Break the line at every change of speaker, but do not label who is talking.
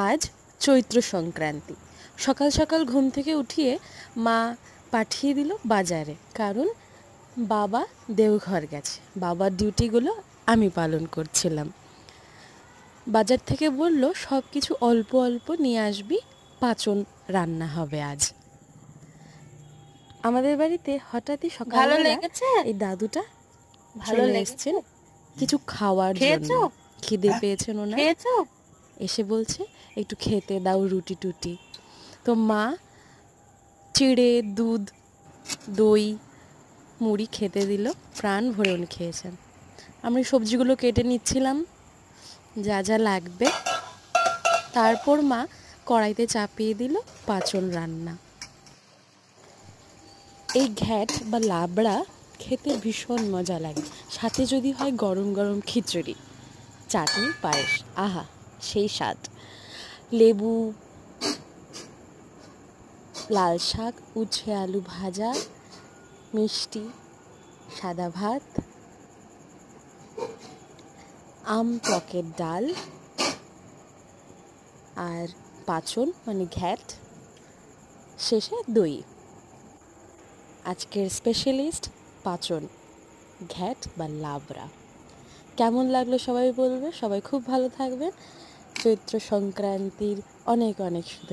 আজ চৈত্র সংক্রান্তি। সকাল সকাল ঘুম থেকে উঠিয়ে মা পাঠিয়ে দিল বাজারে, কারণ বাবা দেওঘর গেছে। বাবার ডিউটিগুলো আমি পালন করছিলাম। বাজার থেকে বলল সব কিছু অল্প অল্প নিয়ে আসবি, পাঁচন রান্না হবে আজ। আমাদের বাড়িতে হঠাৎই সকালবেলা এই দাদুটা চলে এসেছেন কিছু খাওয়ার জন্য। খিদে পেয়েছেন ওনার, এসে বলছে একটু খেতে দাও রুটি টুটি। তো মা চিড়ে, দুধ, দই, মুড়ি খেতে দিল, প্রাণ ভরে উনি খেয়েছেন। আমি সবজিগুলো কেটে নিচ্ছিলাম যা যা লাগবে, তারপর মা কড়াইতে চাপিয়ে দিল পাঁচন রান্না। এই ঘ্যাট বা লাবড়া খেতে ভীষণ মজা লাগে, সাথে যদি হয় গরম গরম খিচুড়ি, চাটনি, পায়েস, আহা সেই স্বাদ। লেবু, লাল শাক, উচ্ছে আলু ভাজা, মিষ্টি, সাদা ভাত, আম টকের ডাল, আর পাঁচন মানে ঘ্যাট, শেষে দই। আজকের স্পেশালিস্ট পাঁচন, ঘ্যাট বা লাবড়া। কেমন লাগলো সবাই বলবে। সবাই খুব ভালো থাকবেন। চৈত্র সংক্রান্তির অনেক অনেক শুভেচ্ছা।